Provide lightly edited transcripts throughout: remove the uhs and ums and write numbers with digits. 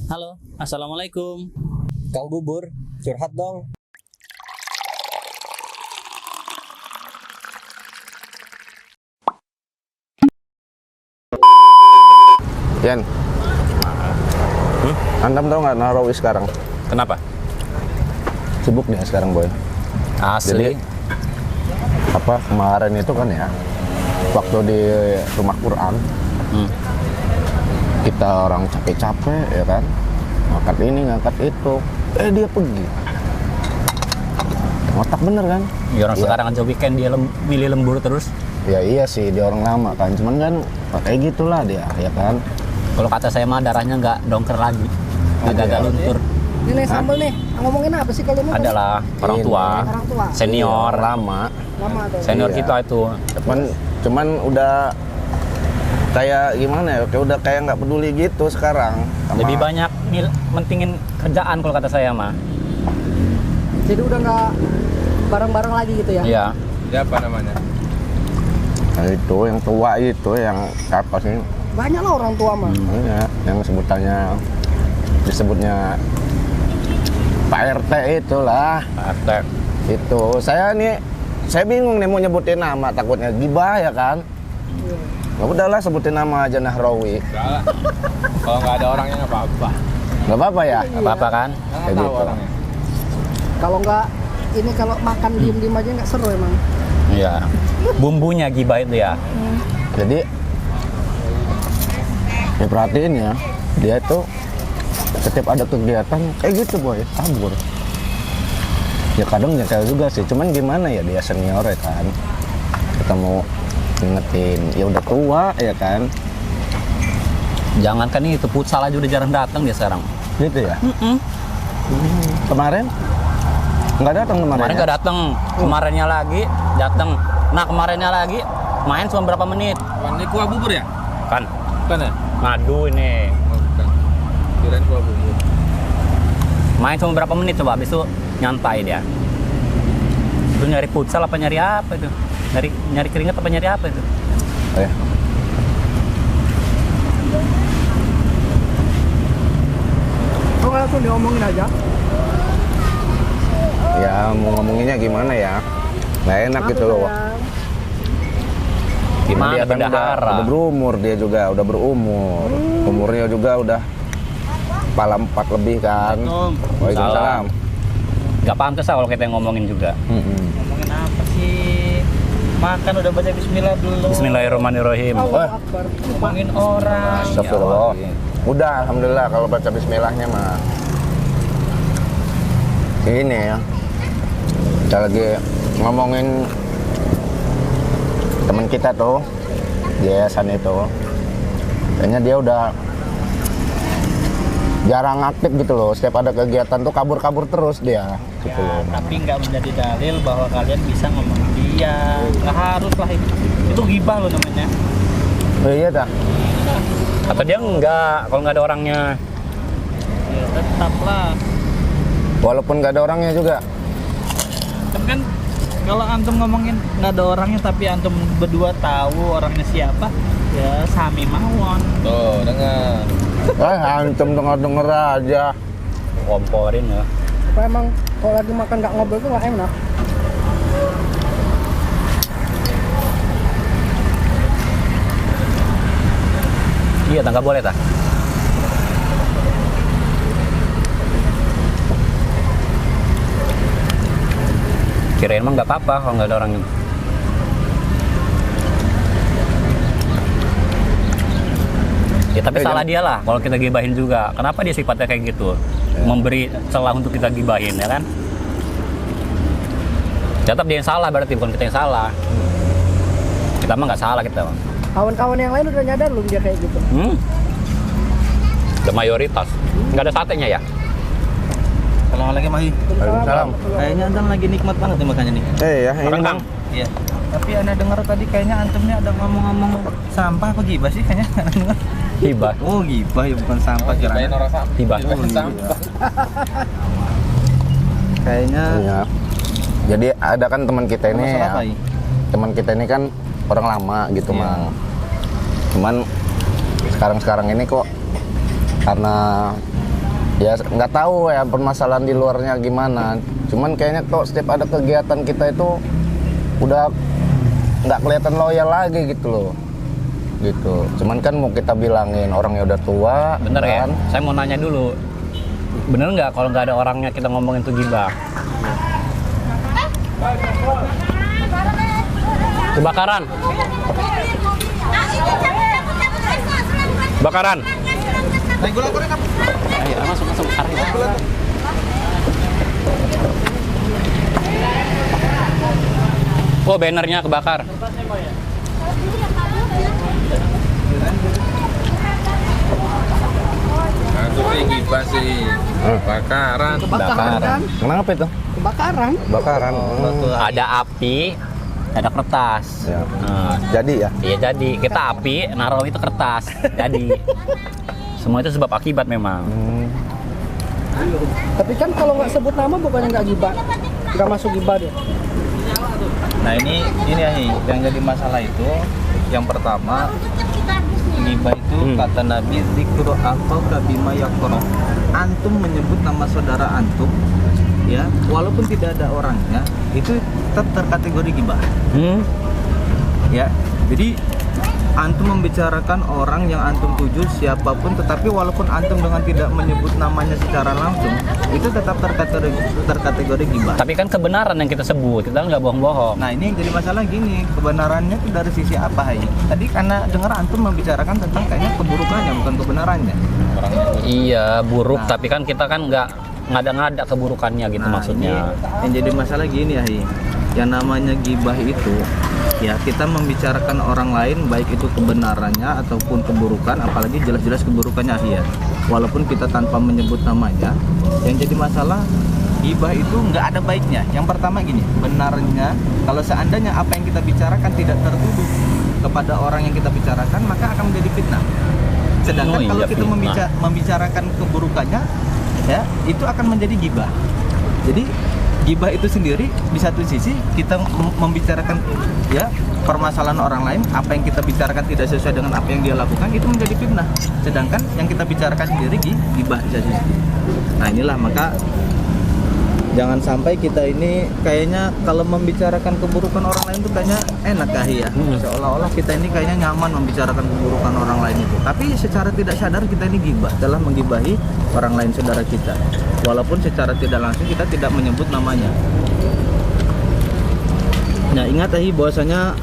Halo, assalamualaikum. Kang Bubur, curhat dong. Yan, Antam tahu nggak Narawi sekarang? Kenapa? Sibuk dia sekarang, boy. Asli. Jadi, kemarin itu kan ya, waktu di rumah Quran, kita orang capek-capek ya kan, ngangkat ini ngangkat itu, dia pergi. Ngotak bener kan? Ya, orang sekarang aja weekend dia milih lembur terus. Ya iya sih, dia orang lama kan, cuman kan kayak gitulah dia, ya kan. Kalau kata saya mah darahnya nggak dongker lagi, agak-agak luntur. Ini sambel nih, ngomongin apa sih kalau ngomong? Adalah orang tua, Orang tua. senior, Iya, lama. Lama tuh. senior Iya. kita itu. Cuman udah kayak gimana ya, kayak udah kayak nggak peduli gitu sekarang. Lebih banyak mentingin kerjaan kalau kata saya mah. Jadi udah nggak bareng-bareng lagi gitu ya? Iya. Siapa namanya? Nah, itu yang tua itu yang apa sih? Banyak lah orang tua mah. Iya, yang disebutnya Pak RT itulah. RT. Itu saya bingung nih mau nyebutin nama, takutnya gibah ya kan. Ya udahlah sebutin nama aja Nahrawi. Enggak lah. Kalau nggak ada orangnya nggak apa-apa. Nggak apa-apa ya? Nggak apa-apa kan? Nggak Kayak tahu gitu. orangnya. Kalau nggak ini kalau makan diem-diem aja nggak seru emang. Iya. Bumbunya gibah itu ya. Jadi ya perhatiin ya, dia tuh setiap ada kegiatan kayak gitu boy, kabur. Ya kadang nyekal juga sih, cuman gimana ya, dia senior ya kan, kita mau ingetin, ya udah tua ya kan, Jangankan itu futsal aja udah jarang datang dia sekarang. gitu ya. Kemarin nggak datang Kemarin ya? nggak datang, kemarinnya lagi datang. Nah kemarinnya lagi main cuma berapa menit Ini kuah bubur ya? kan? Bukan ya? Ngadu ini. Oh, bukan. Kirain kuah bubur. Main cuma berapa menit coba, habis itu nyantai dia. Itu nyari futsal apa nyari apa itu? Nyari keringat apa nyari apa itu? Oh, ya. Kok nggak langsung diomongin aja? Ya mau ngomonginnya gimana ya, nggak enak gitu loh. Gimana Dia kan bendahara? udah berumur, dia juga udah berumur. Umurnya juga udah kepala 4 lebih kan. Waalaikumsalam. Gak pantas lah kalau kita yang ngomongin juga. Ngomongin apa sih? Makan udah baca bismillah belum? Bismillahirrahmanirrahim. Allahu Akbar. Ngomongin orang. Astagfirullah. Udah, alhamdulillah kalau baca bismillahnya mah. Ini ya. Kita lagi ngomongin teman kita tuh di yayasan itu. Kayaknya dia udah jarang aktif gitu loh. Setiap ada kegiatan tuh kabur-kabur terus dia. Gitu Ya, loh. tapi nggak menjadi dalil bahwa kalian bisa ngomongin dia. Nggak harus lah itu. Itu gibah loh namanya. Oh, iya dah. Atau dia enggak, kalau nggak ada orangnya. Ya tetap lah. Walaupun gak ada orangnya juga. Tapi kan kalau antum ngomongin nggak ada orangnya tapi antum berdua tahu orangnya siapa, ya sami mawon. Tuh, dengar. Antum denger-denger aja. Komporin ya. Apa emang kalau lagi makan nggak ngobrol tuh nggak enak? Iya, tak nggak boleh tak. Kirain emang nggak apa-apa kalau nggak ada orangnya. Ya tapi salah dia lah kalau kita gibahin juga. Kenapa dia sifatnya kayak gitu? Memberi celah untuk kita gibahin ya kan? Tetap dia yang salah berarti, bukan kita yang salah. Kita mah nggak salah kita. Kawan-kawan yang lain udah nyadar belum dia kayak gitu? The mayoritas. Nggak ada satenya ya? Kalau lagi Mahi, Waalaikumsalam. kayaknya antum lagi nikmat banget nih makannya nih. Ya, ini Rendang. Bang. Iya. Tapi anda dengar tadi kayaknya antum nih ada ngomong-ngomong sampah apa gibah sih kayaknya? Hibah. Oh gibah ya bukan sampah Kirain orang sampah. Hibah. Sampah. Kayaknya Iya. Jadi ada kan teman kita ini masalah ya. apa ini? Teman kita ini kan orang lama gitu, Iya. Mang. Cuman sekarang ini kok karena Ya nggak tahu ya permasalahan di luarnya gimana. Cuman kayaknya kok setiap ada kegiatan kita itu udah nggak kelihatan loyal lagi gitu loh. Gitu. Cuman kan mau kita bilangin orangnya udah tua. Bener ya? kan? Saya mau nanya dulu. Bener nggak kalau nggak ada orangnya kita ngomongin itu gibah? Kebakaran. Bakaran. Ayo, masuk. Oh, bannernya kebakar. Aku tinggi sih. Bakaran. Kebakaran kan? Kenapa itu? Kebakaran. Bakaran. Ada api, ada kertas. Ya. Nah, Jadi ya. iya jadi kita api naruh itu kertas. Jadi semua itu sebab akibat memang. Tapi kan kalau nggak sebut nama bukannya nggak gibah, nggak masuk gibah dia. Nah ini ya yang jadi masalah itu yang pertama gibah itu kata Nabi zikru akhaka bima yakra. Antum menyebut nama saudara antum ya walaupun tidak ada orangnya itu tetap terkategori gibah. Ya. Jadi antum membicarakan orang yang antum tuju siapapun tetapi walaupun antum dengan tidak menyebut namanya secara langsung itu tetap terkategori gibah. Tapi kan kebenaran yang kita sebut, kita nggak bohong-bohong. Nah ini yang jadi masalah gini, kebenarannya itu dari sisi apa Hai? Tadi karena dengar antum membicarakan tentang kayaknya keburukannya bukan kebenarannya. Iya buruk, tapi kan kita kan nggak ngada-ngada keburukannya gitu maksudnya. Ini yang jadi masalah gini Hai, yang namanya gibah itu ya kita membicarakan orang lain baik itu kebenarannya ataupun keburukan, apalagi jelas-jelas keburukannya ya. Walaupun kita tanpa menyebut namanya, yang jadi masalah gibah itu nggak ada baiknya. Yang pertama gini, benarnya kalau seandainya apa yang kita bicarakan tidak tertuduh kepada orang yang kita bicarakan, maka akan menjadi fitnah. Sedangkan kalau kita membicarakan keburukannya, ya itu akan menjadi gibah. Jadi gibah itu sendiri di satu sisi kita membicarakan ya permasalahan orang lain, apa yang kita bicarakan tidak sesuai dengan apa yang dia lakukan, itu menjadi fitnah. Sedangkan yang kita bicarakan sendiri gibah di satu sisi. Nah inilah maka jangan sampai kita ini kayaknya kalau membicarakan keburukan orang lain itu kayaknya enak ya. Seolah-olah kita ini kayaknya nyaman membicarakan keburukan orang lain itu. Tapi secara tidak sadar kita ini gibah, telah menggibahi orang lain saudara kita. Walaupun secara tidak langsung kita tidak menyebut namanya. Nah ingat bahwasanya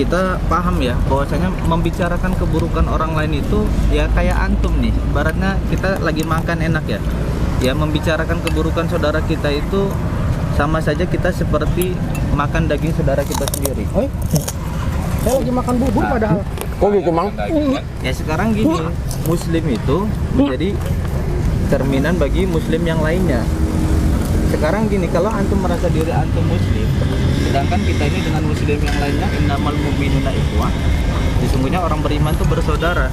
kita paham ya bahwasanya membicarakan keburukan orang lain itu ya kayak antum nih. Ibaratnya kita lagi makan enak ya. Ya membicarakan keburukan saudara kita itu sama saja kita seperti makan daging saudara kita sendiri. Saya lagi makan bubur padahal. Kok gitu Mang? Ya sekarang gini, muslim itu menjadi cerminan bagi muslim yang lainnya. Sekarang gini, kalau antum merasa diri antum muslim, sedangkan kita ini dengan muslim yang lainnya innamal mu'minuna ikhwah. Sesungguhnya orang beriman itu bersaudara.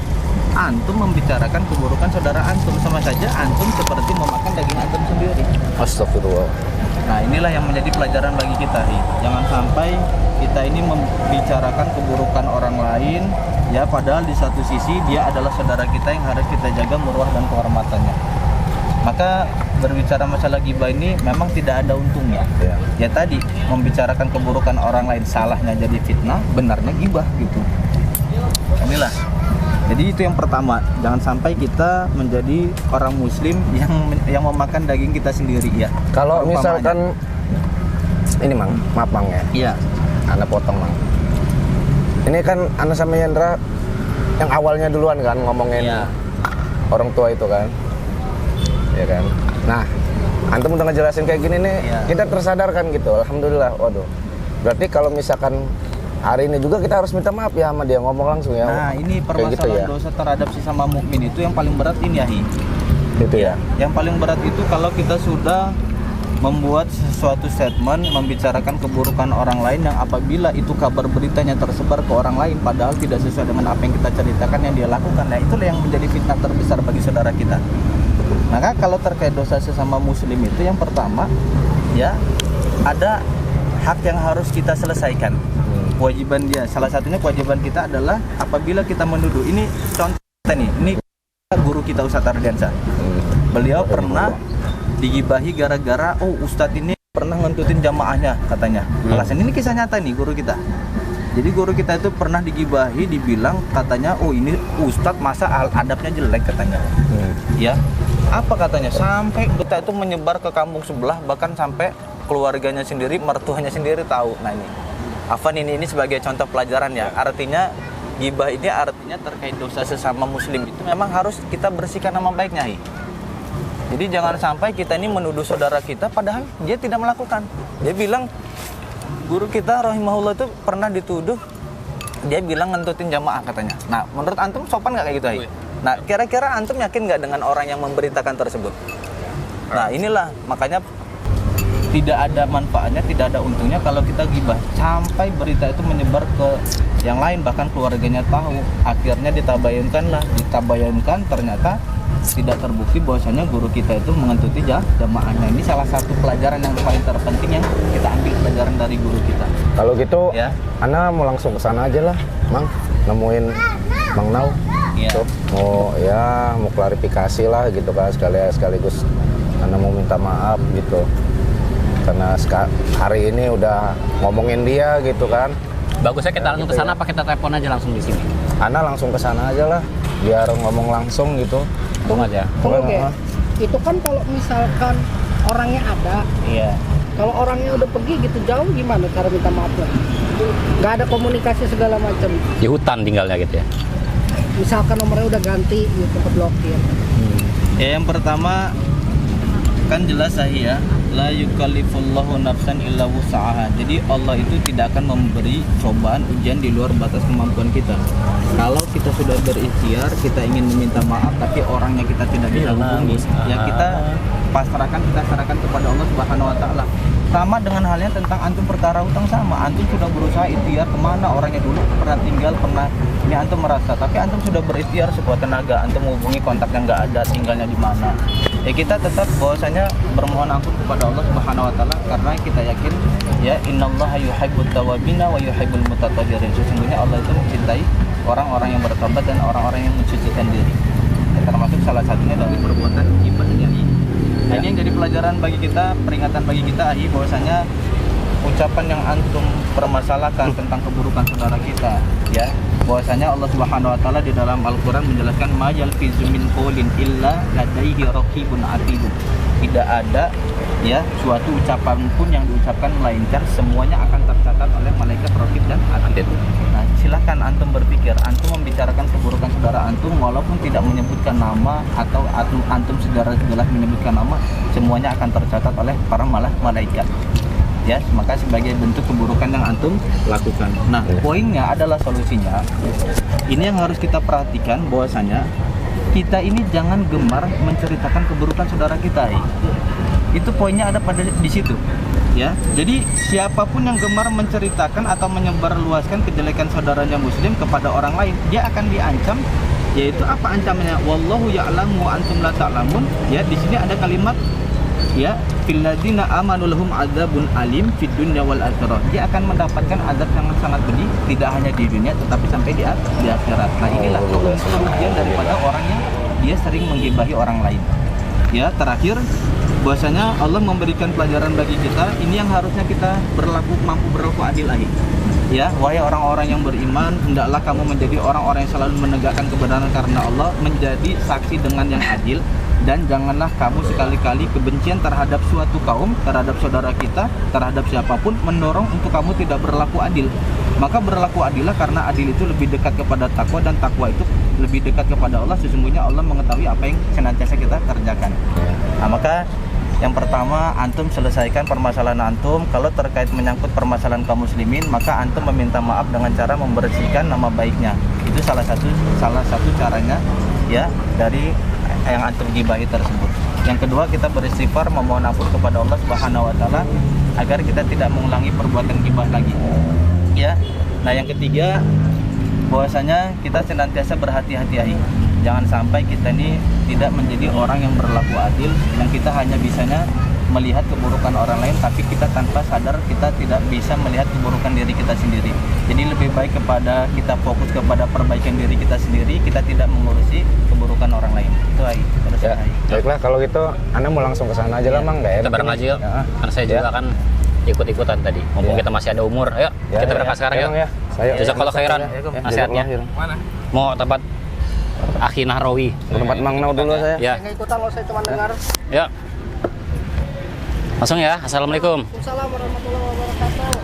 Antum membicarakan keburukan saudara antum sama saja antum seperti memakan daging antum sendiri. Astagfirullah. Nah inilah yang menjadi pelajaran bagi kita Jangan sampai kita ini membicarakan keburukan orang lain ya padahal di satu sisi dia adalah saudara kita yang harus kita jaga marwah dan kehormatannya. Maka berbicara masalah gibah ini memang tidak ada untungnya. Ya tadi membicarakan keburukan orang lain salahnya jadi fitnah, benarnya gibah gitu. Inilah. Jadi itu yang pertama, jangan sampai kita menjadi orang muslim yang memakan daging kita sendiri ya. Kalau misalkan ini Mang, maaf Mang ya. Iya. Anda potong Mang. Ini kan Anda sama Yendra yang awalnya duluan kan ngomongin orang tua itu kan. Ya kan. Nah, antum udah ngejelasin kayak gini nih, kita tersadarkan gitu. Alhamdulillah. Waduh. Berarti kalau misalkan hari ini juga kita harus minta maaf ya sama dia, ngomong langsung ya. Nah ini permasalahan dosa terhadap sesama mukmin itu yang paling berat ini Gitu ya. Yang paling berat itu kalau kita sudah membuat sesuatu statement membicarakan keburukan orang lain yang apabila itu kabar beritanya tersebar ke orang lain padahal tidak sesuai dengan apa yang kita ceritakan yang dia lakukan. Nah itulah yang menjadi fitnah terbesar bagi saudara kita. Maka kalau terkait dosa sesama muslim itu yang pertama ya ada hak yang harus kita selesaikan. Kewajiban dia, salah satunya kewajiban kita adalah apabila kita menuduh, ini contoh nih, ini guru kita Ustadz Ardiansyah. Beliau pernah digibahi gara-gara ustadz ini pernah ngentutin jamaahnya katanya. Alasan ini kisah nyata nih guru kita. Jadi guru kita itu pernah digibahi, dibilang katanya, oh ini ustadz masa adabnya jelek katanya. Ya, apa katanya? Sampai kita itu menyebar ke kampung sebelah, bahkan sampai keluarganya sendiri, mertuanya sendiri tahu. Nah ini, Afan ini sebagai contoh pelajaran ya. Artinya gibah ini artinya terkait dosa sesama muslim itu memang harus kita bersihkan nama baiknya. Jadi jangan sampai kita ini menuduh saudara kita padahal dia tidak melakukan. Dia bilang, guru kita rahimahullah itu pernah dituduh, dia bilang ngentutin jamaah katanya. Nah menurut antum sopan nggak kayak gitu? Nah kira-kira antum yakin nggak dengan orang yang memberitakan tersebut? Nah inilah makanya tidak ada manfaatnya, tidak ada untungnya kalau kita gibah sampai berita itu menyebar ke yang lain, bahkan keluarganya tahu. Akhirnya ditabayunkan ternyata tidak terbukti bahwasanya guru kita itu mengentuti jamaahnya. Ini salah satu pelajaran yang paling terpenting yang kita ambil pelajaran dari guru kita. Kalau gitu, Ya. Ana mau langsung ke sana aja lah, Mang. Nemuin Mang Nau. Iya. Tuh, mau klarifikasi lah gitu kan, sekaligus Ana mau minta maaf gitu. Karena hari ini udah ngomongin dia gitu kan. Bagusnya kita langsung ke sana apa kita telepon aja langsung di sini? Ana langsung ke sana aja lah, biar ngomong langsung gitu. Bung aja. Kalau itu kan kalau misalkan orangnya ada, Iya. kalau orangnya udah pergi gitu jauh, gimana cara minta maafnya? Nggak ada komunikasi segala macam. Di hutan tinggalnya gitu ya. Misalkan nomornya udah ganti gitu, keblokir. Ya yang pertama kan jelas ya, la yukallifullahu nafsan illa wus'aha. Jadi Allah itu tidak akan memberi cobaan ujian di luar batas kemampuan kita. Kalau kita sudah berikhtiar, kita ingin meminta maaf tapi orangnya kita tidak bisa hubungi, ya kita serahkan kepada Allah Subhanahu wa taala. Sama dengan halnya tentang antum perkara utang sama. Antum sudah berusaha ikhtiar kemana orangnya dulu pernah tinggal, ini antum merasa, tapi antum sudah berikhtiar sekuat tenaga, antum menghubungi kontaknya nggak ada, tinggalnya di mana. Ya kita tetap bahwasanya bermohon ampun kepada Allah Subhanahu wa taala karena kita yakin ya innallaha yuhibbut tawwabina wa yuhibbul mutatahhirin. Sesungguhnya Allah itu mencintai orang-orang yang bertobat dan orang-orang yang mensucikan diri. Ya, termasuk salah satunya dari perbuatan ghibah ini. Nah, ini yang jadi pelajaran bagi kita, peringatan bagi kita bahwasanya ucapan yang antum permasalahkan tentang keburukan saudara kita, ya, bahwasanya Allah Subhanahu wa taala di dalam Al-Qur'an menjelaskan ma yalfizu min qaulin illa ladaihi raqibun atid. Tidak ada ya suatu ucapan pun yang diucapkan melainkan semuanya akan tercatat oleh malaikat raqib dan atid. Nah, silakan antum berpikir, antum membicarakan keburukan saudara antum walaupun tidak menyebutkan nama atau antum secara jelas menyebutkan nama, semuanya akan tercatat oleh para malaikat. Ya, maka sebagai bentuk keburukan yang antum lakukan. Nah, poinnya adalah solusinya. Ini yang harus kita perhatikan bahwasanya kita ini jangan gemar menceritakan keburukan saudara kita. Itu poinnya ada pada di situ. Ya, jadi siapapun yang gemar menceritakan atau menyebarluaskan kejelekan saudaranya muslim kepada orang lain, dia akan diancam. Yaitu apa ancamannya? Wallahu ya'lamu wa antum la ta'lamun. Ya, di sini ada kalimat ya filladzina amanu lahum adzabun alim fid dunya wal akhirah. Dia akan mendapatkan azab yang sangat pedih tidak hanya di dunia tetapi sampai di akhirat. Nah, inilah kerugian daripada orang yang dia sering menggibahi orang lain. Ya, terakhir bahwasanya Allah memberikan pelajaran bagi kita, ini yang harusnya kita mampu berlaku adil lagi. Ya, wahai orang-orang yang beriman, hendaklah kamu menjadi orang-orang yang selalu menegakkan kebenaran karena Allah, menjadi saksi dengan yang adil. Dan janganlah kamu sekali-kali kebencian terhadap suatu kaum, terhadap saudara kita, terhadap siapapun, mendorong untuk kamu tidak berlaku adil. Maka berlaku adillah karena adil itu lebih dekat kepada takwa dan takwa itu lebih dekat kepada Allah. Sesungguhnya Allah mengetahui apa yang senantiasa kita kerjakan. Nah, maka yang pertama, antum selesaikan permasalahan antum. Kalau terkait menyangkut permasalahan kaum muslimin, maka antum meminta maaf dengan cara membersihkan nama baiknya. Itu salah satu caranya ya dari yang antum gibahi tersebut. Yang kedua, kita beristighfar memohon ampun kepada Allah Subhanahu wa taala agar kita tidak mengulangi perbuatan gibah lagi. Ya. Nah, yang ketiga, bahwasanya kita senantiasa berhati-hati. Jangan sampai kita ini tidak menjadi orang yang berlaku adil, yang kita hanya bisanya melihat keburukan orang lain, tapi kita tanpa sadar kita tidak bisa melihat keburukan diri kita sendiri. Jadi lebih baik kepada kita fokus kepada perbaikan diri kita sendiri, kita tidak mengurusi keburukan orang lain. Itu Hai. Terus Ya, Hai. baiklah kalau gitu Anda mau langsung ke sana aja lah, Mang. Nggak Kita enak bareng ini. aja yuk. Ya. Karena saya juga kan ikut-ikutan tadi. Mumpung Ya. kita masih ada umur. Ayo, Ya, kita ya, berangkat ya. sekarang Ya, yuk. Mang, ya. Saya Jazakallah khairan. Nasihatnya. Mana? Mau tempat Akhi Nahrawi. Ke tempat Mang Nau dulu saya. Ya. Saya nggak ikutan loh, saya cuma dengar. Ya. Langsung ya. Assalamualaikum. Waalaikumsalam warahmatullahi wabarakatuh.